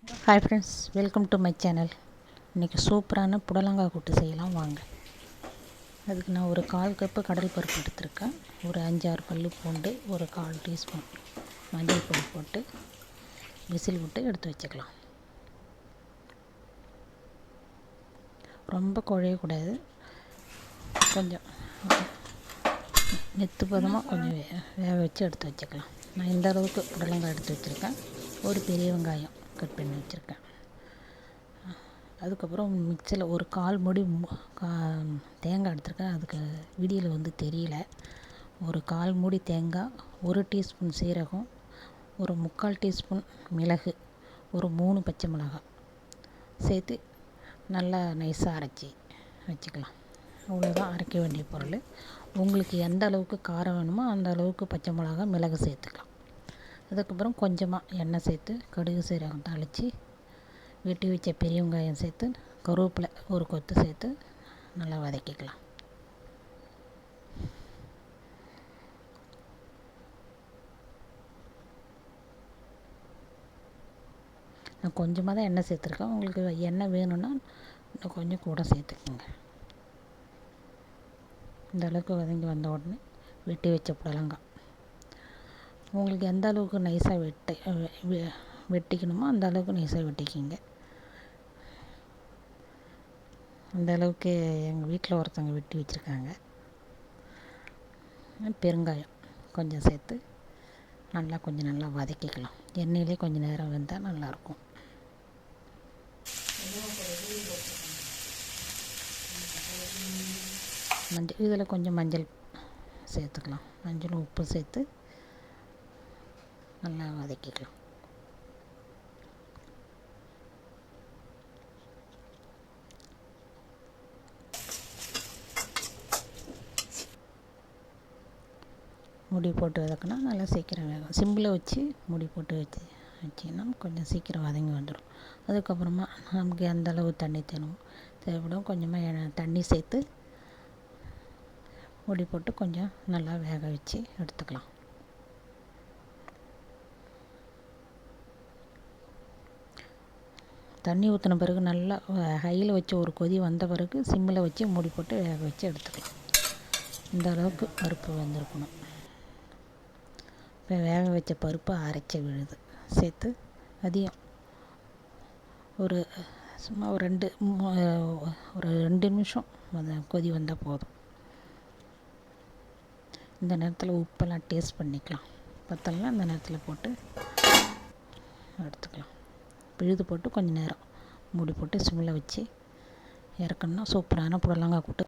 Hi friends, welcome to my channel. இன்றைக்கி சூப்பரான புடலங்காய் கூட்டு செய்யலாம் வாங்க. அதுக்கு நான் ஒரு 1/4 கப்பு கடல் பருப்பு எடுத்திருக்கேன். ஒரு 5-6 பல் பூண்டு, ஒரு 1/4 டீஸ்பூன் மஞ்சள் பொடி போட்டு விசில் விட்டு எடுத்து வச்சுக்கலாம். ரொம்ப குழையக்கூடாது, கொஞ்சம் நெத்து பதமாக கொஞ்சம் வேக வச்சு எடுத்து வச்சுக்கலாம். நான் இந்த அளவுக்கு புடலங்காய் எடுத்து வச்சுருக்கேன். ஒரு பெரிய வெங்காயம் கட் பண்ணி வச்சுருக்கேன். அதுக்கப்புறம் மிக்சியில் ஒரு 1/4 மூடி தேங்காய் எடுத்துருக்கேன். அதுக்கு வீடியோவில் தெரியல. ஒரு 1/4 மூடி தேங்காய், 1 டீஸ்பூன் சீரகம், ஒரு 3/4 டீஸ்பூன் மிளகு, ஒரு 3 பச்சை மிளகாய் சேர்த்து நல்லா நைஸாக அரைச்சி வச்சுக்கலாம். அவ்வளோதான் அரைக்க வேண்டிய பொருள். உங்களுக்கு எந்த அளவுக்கு காரம் வேணுமோ அந்த அளவுக்கு பச்சை மிளகாய், மிளகு சேர்த்துக்கலாம். அதுக்கப்புறம் கொஞ்சமாக எண்ணெய் சேர்த்து கடுகு சீரகம் தாளித்து வெட்டி வச்ச பெரிய வெங்காயம் சேர்த்து கருவேப்பிலை ஒரு கொத்து சேர்த்து நல்லா வதக்கிக்கலாம். நான் கொஞ்சமாக தான் எண்ணெய் சேர்த்துருக்கேன். உங்களுக்கு எண்ணெய் வேணும்னா இன்னும் கொஞ்சம் கூட சேர்த்துக்கோங்க. இந்த அளவுக்கு வதங்கி வந்த உடனே வெட்டி வச்ச புடலங்காய், உங்களுக்கு எந்த அளவுக்கு நைஸாக வெட்டிக்கணுமோ அந்த அளவுக்கு நைஸாக வெட்டிக்கிங்க. அந்த அளவுக்கு எங்கள் வீட்டில் ஒருத்தவங்க வெட்டி வச்சுருக்காங்க. பெருங்காயம் கொஞ்சம் சேர்த்து நல்லா வதக்கிக்கலாம். எண்ணெயிலே கொஞ்சம் நேரம் வெந்தால் நல்லாயிருக்கும். இதில் கொஞ்சம் மஞ்சள் சேர்த்துக்கலாம். மஞ்சளும் உப்பு சேர்த்து நல்லா வதக்கிக்கலாம். முடி போட்டு வதக்கினா நல்லா சீக்கிரம் வேகும். சிம்மில் வச்சு முடி போட்டு வச்சிங்கன்னா கொஞ்சம் சீக்கிரம் வதங்கி வந்துடும். அதுக்கப்புறமா நமக்கு எந்த அளவு தண்ணி தேவைப்படும் கொஞ்சமாக தண்ணி சேர்த்து முடி போட்டு கொஞ்சம் நல்லா வேக வச்சு எடுத்துக்கலாம். தண்ணி ஊற்றின பிறகு நல்லா ஹையில் வச்சு ஒரு கொதி வந்த பிறகு சிம்மில் வச்சு மூடி போட்டு வேக வச்சு எடுத்துக்கலாம். இந்த அளவுக்கு பருப்பு வெந்திருக்கணும். இப்போ வேக வச்ச பருப்பு அரைச்சி விழுது சேர்த்து அதையும் சும்மா ஒரு 2 நிமிஷம் கொதி வந்தால் போதும். இந்த நேரத்தில் உப்பெல்லாம் டேஸ்ட் பண்ணிக்கலாம். பத்தலைன்னா இந்த நேரத்தில் போட்டு எடுத்துக்கலாம். விழுது போட்டு கொஞ்சம் நேரம் மூடி போட்டு சிம்மில் வச்சு இறக்கணுன்னா சூப்பரான புடலங்காய் கூட்டு